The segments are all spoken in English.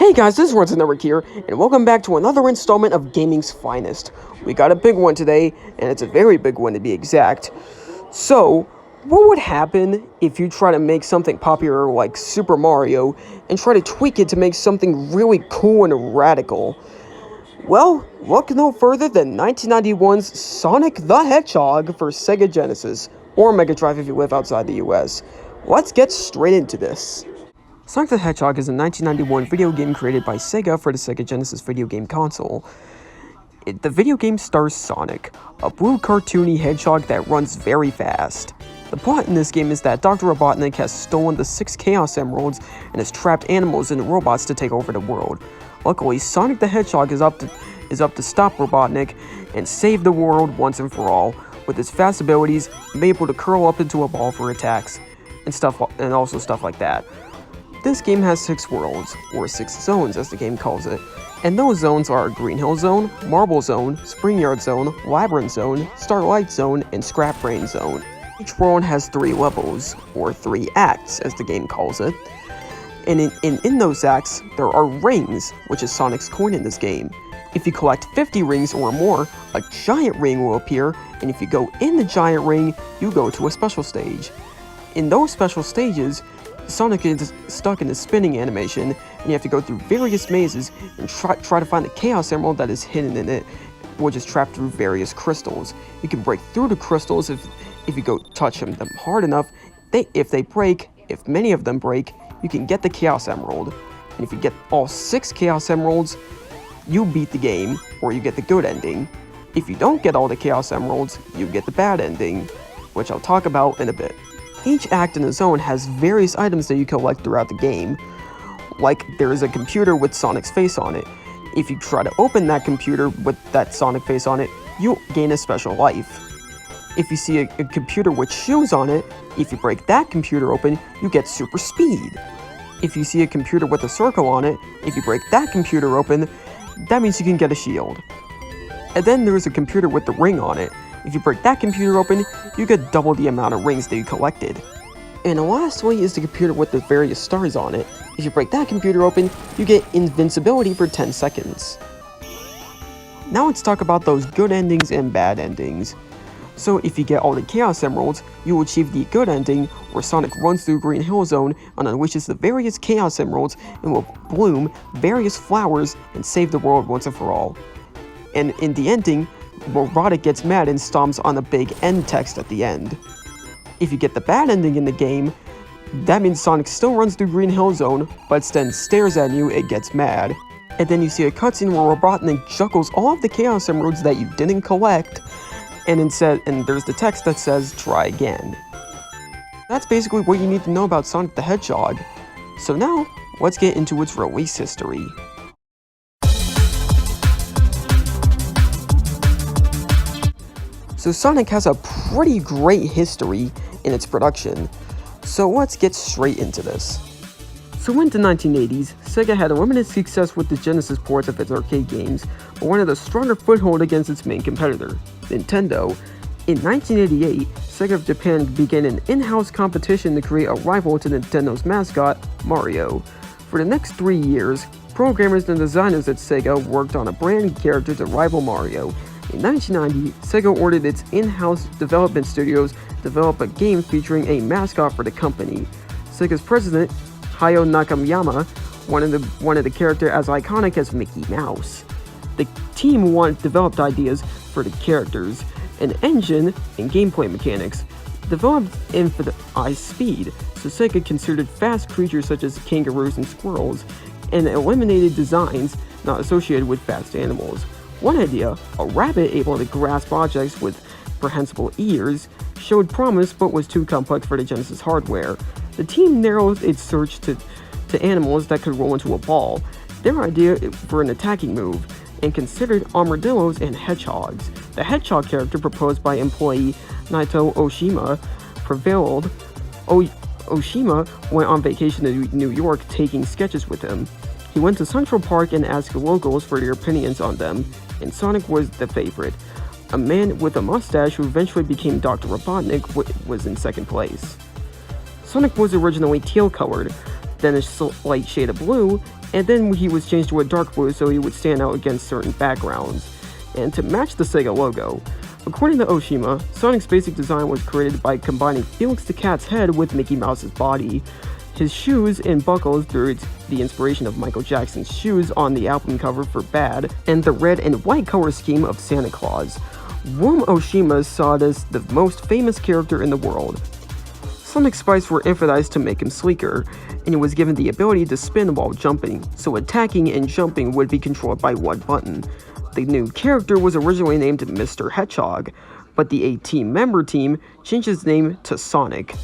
Hey guys, this is Network here, and welcome back to another installment of Gaming's Finest. We got a big one today, and it's a very big one to be exact. So, what would happen if you try to make something popular like Super Mario, and try to tweak it to make something really cool and radical? Well, look no further than 1991's Sonic the Hedgehog for Sega Genesis, or Mega Drive if you live outside the US. Let's get straight into this. Sonic the Hedgehog is a 1991 video game created by Sega for the Sega Genesis video game console. The video game stars Sonic, a blue cartoony hedgehog that runs very fast. The plot in this game is that Dr. Robotnik has stolen the 6 Chaos Emeralds and has trapped animals and robots to take over the world. Luckily, Sonic the Hedgehog is up to stop Robotnik and save the world once and for all. With his fast abilities, he's able to curl up into a ball for attacks and also stuff like that. This game has 6 worlds, or 6 zones as the game calls it, and those zones are Green Hill Zone, Marble Zone, Spring Yard Zone, Labyrinth Zone, Starlight Zone, and Scrap Brain Zone. Each world has 3 levels, or 3 acts as the game calls it, and in those acts, there are rings, which is Sonic's coin in this game. If you collect 50 rings or more, a giant ring will appear, and if you go in the giant ring, you go to a special stage. In those special stages, Sonic is stuck in a spinning animation, and you have to go through various mazes and try to find the Chaos Emerald that is hidden in it, which is trapped through various crystals. You can break through the crystals if you go touch them hard enough. If many of them break, you can get the Chaos Emerald. And if you get all 6 Chaos Emeralds, you beat the game, or you get the good ending. If you don't get all the Chaos Emeralds, you get the bad ending, which I'll talk about in a bit. Each act in the zone has various items that you collect throughout the game. Like, there is a computer with Sonic's face on it. If you try to open that computer with that Sonic face on it, you'll gain a special life. If you see a computer with shoes on it, if you break that computer open, you get super speed. If you see a computer with a circle on it, if you break that computer open, that means you can get a shield. And then there is a computer with the ring on it. If you break that computer open, you get double the amount of rings that you collected. And lastly is the computer with the various stars on it. If you break that computer open, you get invincibility for 10 seconds. Now let's talk about those good endings and bad endings. So if you get all the Chaos Emeralds, you will achieve the good ending, where Sonic runs through Green Hill Zone and unleashes the various Chaos Emeralds and will bloom various flowers and save the world once and for all. And in the ending, Robotnik gets mad and stomps on a big end text at the end. If you get the bad ending in the game, that means Sonic still runs through Green Hill Zone, but then stares at you and gets mad. And then you see a cutscene where Robotnik juggles all of the Chaos Emeralds that you didn't collect, and there's the text that says, "Try again." That's basically what you need to know about Sonic the Hedgehog. So now, let's get into its release history. So Sonic has a pretty great history in its production, so let's get straight into this. So in the 1980s, Sega had a limited success with the Genesis ports of its arcade games, but wanted a stronger foothold against its main competitor, Nintendo. In 1988, Sega of Japan began an in-house competition to create a rival to Nintendo's mascot, Mario. For the next 3 years, programmers and designers at Sega worked on a brand new character to rival Mario. In 1990, Sega ordered its in-house development studios to develop a game featuring a mascot for the company. Sega's president, Hayao Nakayama, wanted the character as iconic as Mickey Mouse. The team developed ideas for the characters, an engine, and gameplay mechanics. Developed emphasized speed, so Sega considered fast creatures such as kangaroos and squirrels, and eliminated designs not associated with fast animals. One idea, a rabbit able to grasp objects with prehensile ears, showed promise but was too complex for the Genesis hardware. The team narrowed its search to animals that could roll into a ball, their idea for an attacking move, and considered armadillos and hedgehogs. The hedgehog character proposed by employee Naito Oshima prevailed. Oshima went on vacation to New York, taking sketches with him. He went to Central Park and asked locals for their opinions on them, and Sonic was the favorite. A man with a mustache who eventually became Dr. Robotnik was in second place. Sonic was originally teal-colored, then a slight shade of blue, and then he was changed to a dark blue so he would stand out against certain backgrounds, and to match the Sega logo. According to Oshima, Sonic's basic design was created by combining Felix the Cat's head with Mickey Mouse's body. His shoes and buckles drew the inspiration of Michael Jackson's shoes on the album cover for Bad, and the red and white color scheme of Santa Claus. Worm Oshima saw this the most famous character in the world. Sonic spikes were emphasized to make him sleeker, and he was given the ability to spin while jumping, so attacking and jumping would be controlled by one button. The new character was originally named Mr. Hedgehog, but the 8-team member team changed its name to Sonic,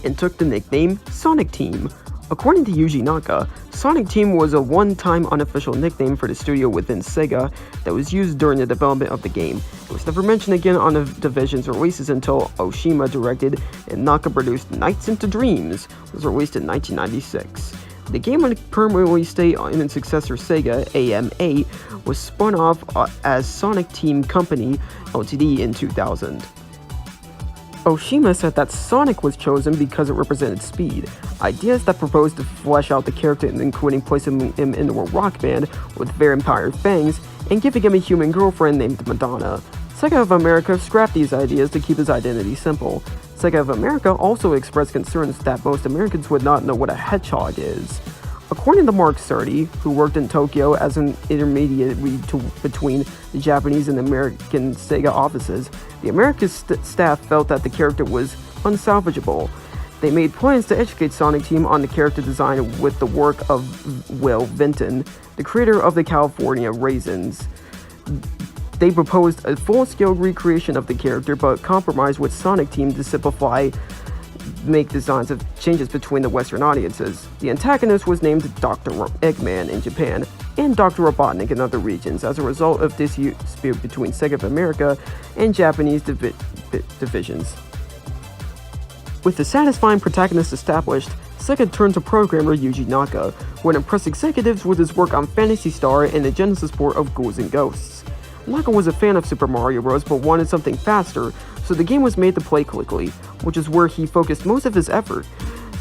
and took the nickname Sonic Team. According to Yuji Naka, Sonic Team was a one-time unofficial nickname for the studio within Sega that was used during the development of the game. It was never mentioned again on the division's releases until Oshima directed and Naka produced Nights into Dreams, was released in 1996. The game would permanently stay in its successor Sega, AMA, was spun off as Sonic Team Company Ltd. in 2000. Oshima said that Sonic was chosen because it represented speed, ideas that proposed to flesh out the character, including placing him into a rock band with vampire fangs and giving him a human girlfriend named Madonna. Sega of America scrapped these ideas to keep his identity simple. Sega of America also expressed concerns that most Americans would not know what a hedgehog is. According to Mark Cerny, who worked in Tokyo as an intermediary between the Japanese and American Sega offices, the American staff felt that the character was unsalvageable. They made plans to educate Sonic Team on the character design with the work of Will Vinton, the creator of the California Raisins. They proposed a full-scale recreation of the character, but compromised with Sonic Team to make designs of changes between the Western audiences. The antagonist was named Dr. Eggman in Japan, and Dr. Robotnik in other regions as a result of this dispute between Sega of America and Japanese divisions. With the satisfying protagonist established, Sega turned to programmer Yuji Naka, who had impressed executives with his work on Phantasy Star and the Genesis port of Ghouls and Ghosts. Naka was a fan of Super Mario Bros. But wanted something faster, so the game was made to play quickly, which is where he focused most of his effort.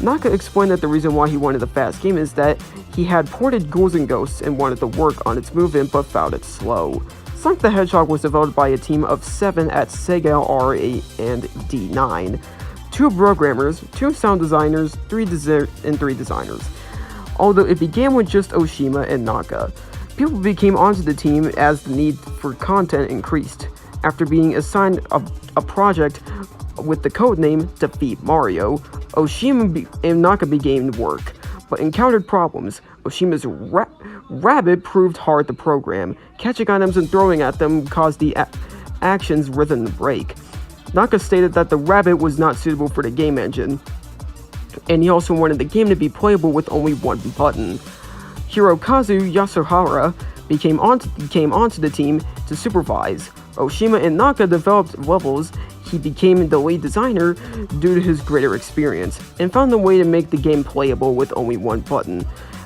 Naka explained that the reason why he wanted a fast game is that he had ported Ghouls and Ghosts and wanted to work on its movement but found it slow. Sonic the Hedgehog was developed by a team of 7 at Sega R8 and D9. 2 programmers, 2 sound designers, 3 designers. Although it began with just Oshima and Naka, people became onto the team as the need for content increased. After being assigned a project with the codename Defeat Mario, Oshima and Naka began work, but encountered problems. Oshima's rabbit proved hard to program. Catching items and throwing at them caused the action's rhythm to break. Naka stated that the rabbit was not suitable for the game engine, and he also wanted the game to be playable with only one button. Hirokazu Yasuhara came onto the team to supervise. Oshima and Naka developed levels. He became the lead designer due to his greater experience, and found a way to make the game playable with only one button,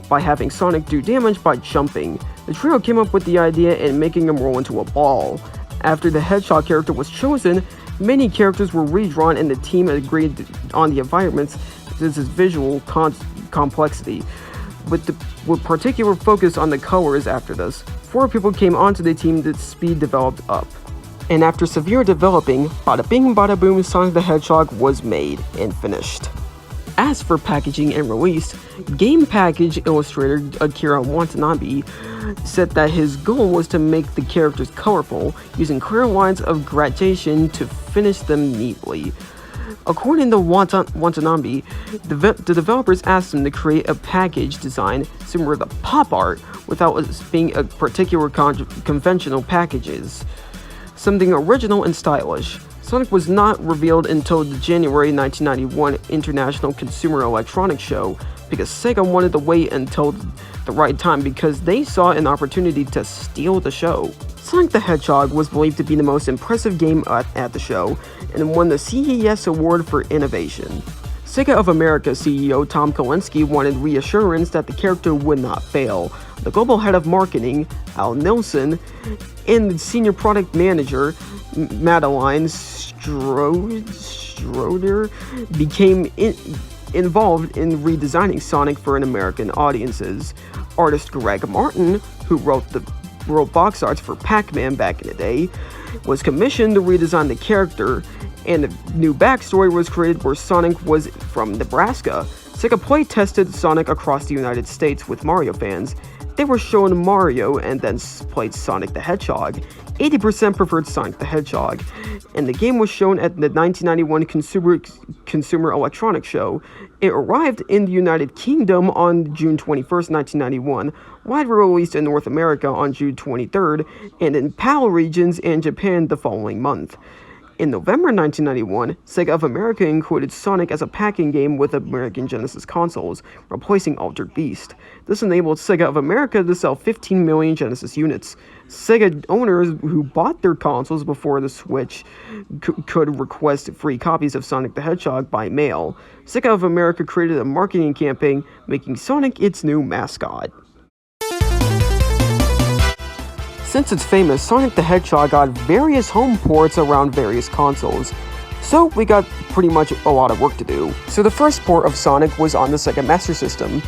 by having Sonic do damage by jumping. The trio came up with the idea and making him roll into a ball. After the Hedgehog character was chosen, many characters were redrawn and the team agreed on the environments. This is visual complexity, with particular focus on the colors. After this, 4 people came onto the team that speed developed up. And after severe developing, bada bing bada boom, Sonic the Hedgehog was made and finished. As for packaging and release, game package illustrator Akira Watanabe said that his goal was to make the characters colorful, using clear lines of gradation to finish them neatly. According to Watanabe, the developers asked him to create a package design similar to pop art without being a particular conventional packages. Something original and stylish. Sonic was not revealed until the January 1991 International Consumer Electronics Show, because Sega wanted to wait until the right time because they saw an opportunity to steal the show. Sonic the Hedgehog was believed to be the most impressive game at the show, and won the CES Award for Innovation. Sega of America CEO Tom Kalinske wanted reassurance that the character would not fail. The global head of marketing, Al Nilsson, and the senior product manager, Madeline Schroeder, involved in redesigning Sonic for an American audiences. Artist Greg Martin, who wrote box arts for Pac-Man back in the day, was commissioned to redesign the character, and a new backstory was created where Sonic was from Nebraska. Sega play-tested Sonic across the United States with Mario fans. They were shown Mario and then played Sonic the Hedgehog. 80% preferred Sonic the Hedgehog, and the game was shown at the 1991 Consumer Electronics Show. It arrived in the United Kingdom on June 21st, 1991, widely released in North America on June 23rd, and in PAL regions and Japan the following month. In November 1991, Sega of America included Sonic as a packing game with American Genesis consoles, replacing Altered Beast. This enabled Sega of America to sell 15 million Genesis units. Sega owners who bought their consoles before the Switch could request free copies of Sonic the Hedgehog by mail. Sega of America created a marketing campaign making Sonic its new mascot. Since it's famous, Sonic the Hedgehog got various home ports around various consoles, so we got pretty much a lot of work to do. So the first port of Sonic was on the Sega Master System,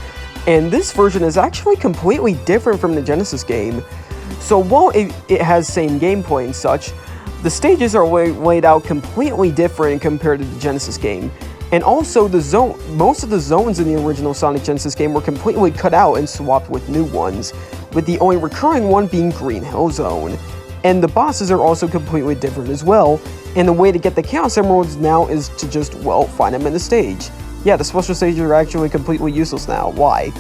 and this version is actually completely different from the Genesis game. So while it has same gameplay and such, the stages are laid out completely different compared to the Genesis game. And also, most of the zones in the original Sonic Genesis game were completely cut out and swapped with new ones, with the only recurring one being Green Hill Zone. And the bosses are also completely different as well, and the way to get the Chaos Emeralds now is to just, well, find them in the stage. Yeah, the special stages are actually completely useless now. Why?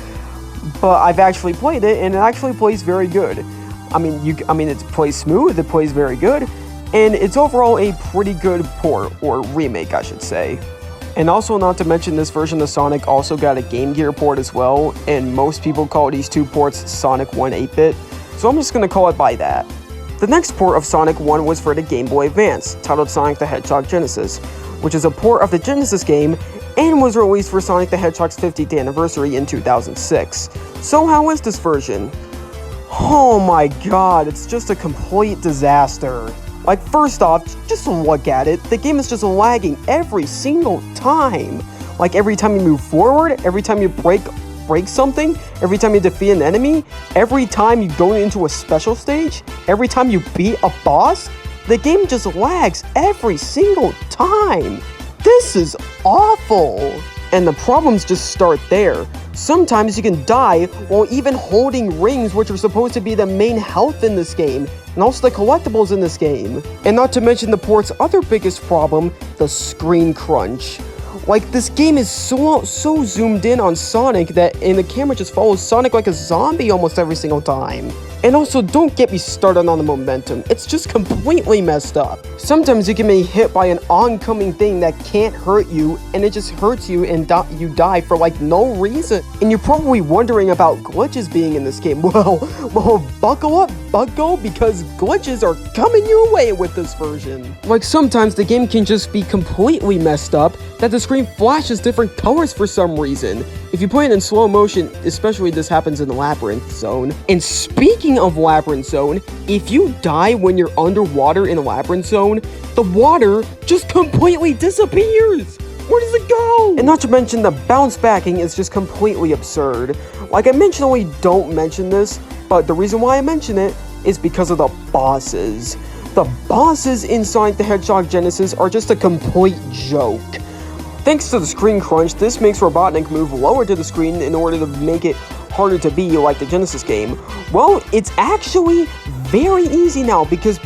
But I've actually played it, and it actually plays very good. I mean, it plays smooth, it plays very good, and it's overall a pretty good port, or remake, I should say. And also, not to mention, this version of Sonic also got a Game Gear port as well, and most people call these two ports Sonic 1 8-bit, so I'm just going to call it by that. The next port of Sonic 1 was for the Game Boy Advance, titled Sonic the Hedgehog Genesis, which is a port of the Genesis game, and was released for Sonic the Hedgehog's 50th anniversary in 2006. So how is this version? Oh my god, it's just a complete disaster. Like, first off, just look at it, the game is just lagging every single time. Like, every time you move forward, every time you break something, every time you defeat an enemy, every time you go into a special stage, every time you beat a boss, the game just lags every single time. This is awful. And the problems just start there. Sometimes you can die while even holding rings, which are supposed to be the main health in this game, and also the collectibles in this game. And not to mention the port's other biggest problem, the screen crunch. Like, this game is so zoomed in on Sonic and the camera just follows Sonic like a zombie almost every single time. And also, don't get me started on the momentum. It's just completely messed up. Sometimes you can be hit by an oncoming thing that can't hurt you, and it just hurts you and you die for like no reason. And you're probably wondering about glitches being in this game. Well, buckle up, bucko, because glitches are coming your way with this version. Like, sometimes the game can just be completely messed up, that the screen flashes different colors for some reason. If you play it in slow motion, especially this happens in the Labyrinth Zone. And speaking of Labyrinth Zone, if you die when you're underwater in a Labyrinth Zone, the water just completely disappears. Where does it go? And not to mention, the bounce backing is just completely absurd. Like, I mentionally don't mention this, but the reason why I mention it is because of the bosses. The bosses in Sonic the Hedgehog Genesis are just a complete joke. Thanks to the screen crunch, this makes Robotnik move lower to the screen in order to make it harder to be like the Genesis game. Well, it's actually very easy now because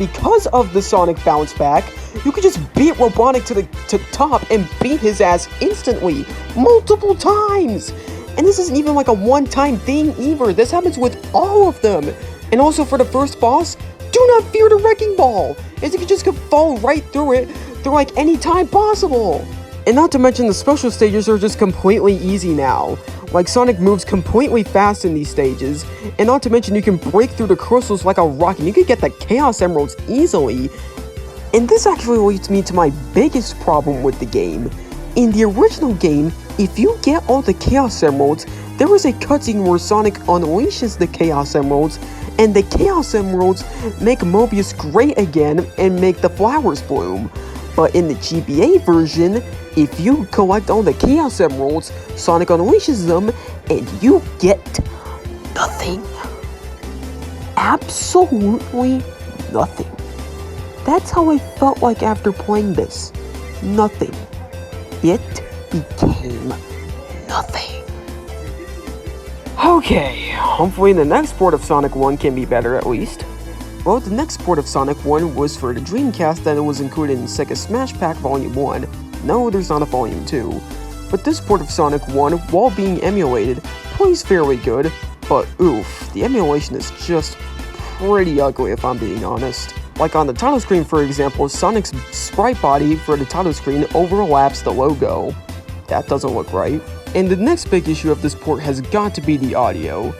of the Sonic bounce back, you can just beat Robotnik to top and beat his ass instantly, multiple times. And this isn't even like a one-time thing either. This happens with all of them. And also for the first boss, do not fear the Wrecking Ball, as you can just fall right through it through like any time possible. And not to mention, the special stages are just completely easy now. Like, Sonic moves completely fast in these stages, and not to mention you can break through the crystals like a rock, and you can get the Chaos Emeralds easily. And this actually leads me to my biggest problem with the game. In the original game, if you get all the Chaos Emeralds, there is a cutscene where Sonic unleashes the Chaos Emeralds, and the Chaos Emeralds make Mobius great again and make the flowers bloom. But in the GBA version, if you collect all the Chaos Emeralds, Sonic unleashes them, and you get nothing. Absolutely nothing. That's how I felt like after playing this. Nothing. It became nothing. Okay, hopefully the next port of Sonic 1 can be better at least. Well, the next port of Sonic 1 was for the Dreamcast that it was included in Sega Smash Pack Volume 1. No, there's not a Volume 2. But this port of Sonic 1, while being emulated, plays fairly good, but oof, the emulation is just pretty ugly if I'm being honest. Like on the title screen, for example, Sonic's sprite body for the title screen overlaps the logo. That doesn't look right. And the next big issue of this port has got to be the audio.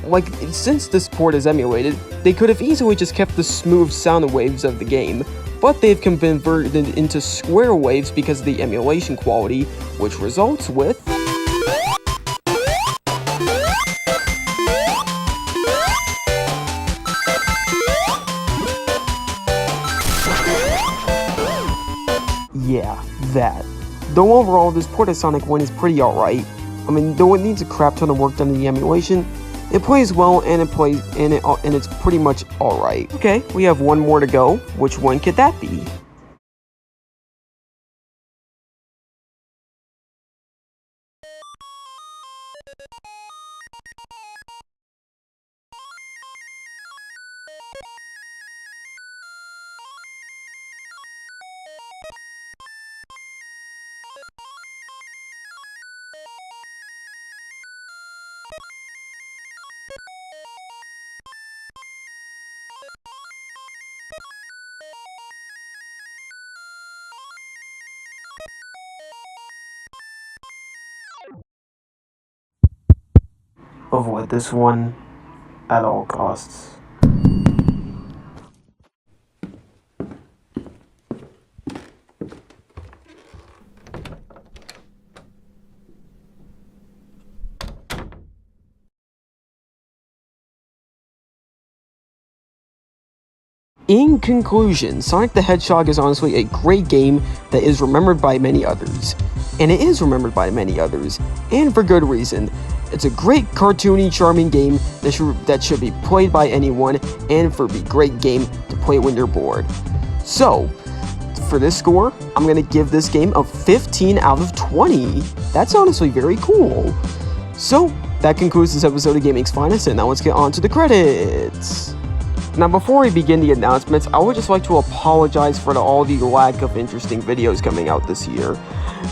Like, since this port is emulated, they could have easily just kept the smooth sound waves of the game, but they've converted it into square waves because of the emulation quality, which results with... Yeah, that. Though overall, this port of Sonic 1 is pretty alright. I mean, though it needs a crap ton of work done in the emulation, it plays well and it's pretty much alright. Okay, we have one more to go. Which one could that be? Avoid this one at all costs. In conclusion, Sonic the Hedgehog is honestly a great game that is remembered by many others. And it is remembered by many others, and for good reason. It's a great, cartoony, charming game that should be played by anyone, and for a great game to play when you're bored. So, for this score, I'm going to give this game a 15 out of 20. That's honestly very cool. So, that concludes this episode of Gaming's Finest, and now let's get on to the credits. Now, before we begin the announcements, I would just like to apologize for all the lack of interesting videos coming out this year.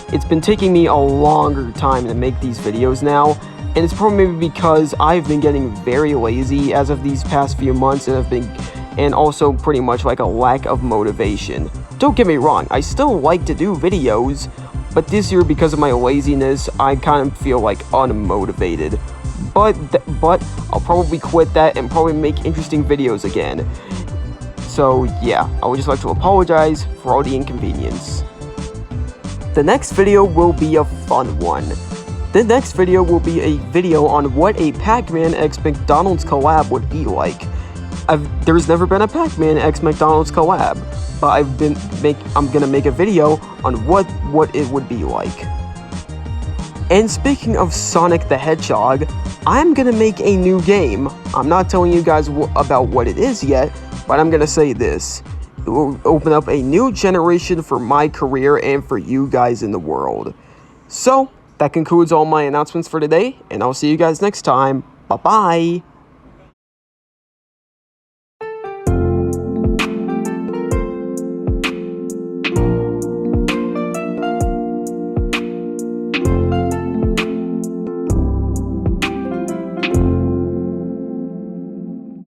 It's been taking me a longer time to make these videos now, and it's probably because I've been getting very lazy as of these past few months, and also pretty much like a lack of motivation. Don't get me wrong, I still like to do videos, but this year, because of my laziness, I kind of feel like unmotivated. But I'll probably quit that and probably make interesting videos again. So yeah, I would just like to apologize for all the inconvenience. The next video will be a fun one. The next video will be a video on what a Pac-Man x McDonald's collab would be like. There's never been a Pac-Man x McDonald's collab, but I'm gonna make a video on what it would be like. And speaking of Sonic the Hedgehog, I'm gonna make a new game. I'm not telling you guys about what it is yet, but I'm gonna say this. It will open up a new generation for my career and for you guys in the world. So, that concludes all my announcements for today, and I'll see you guys next time. Bye-bye!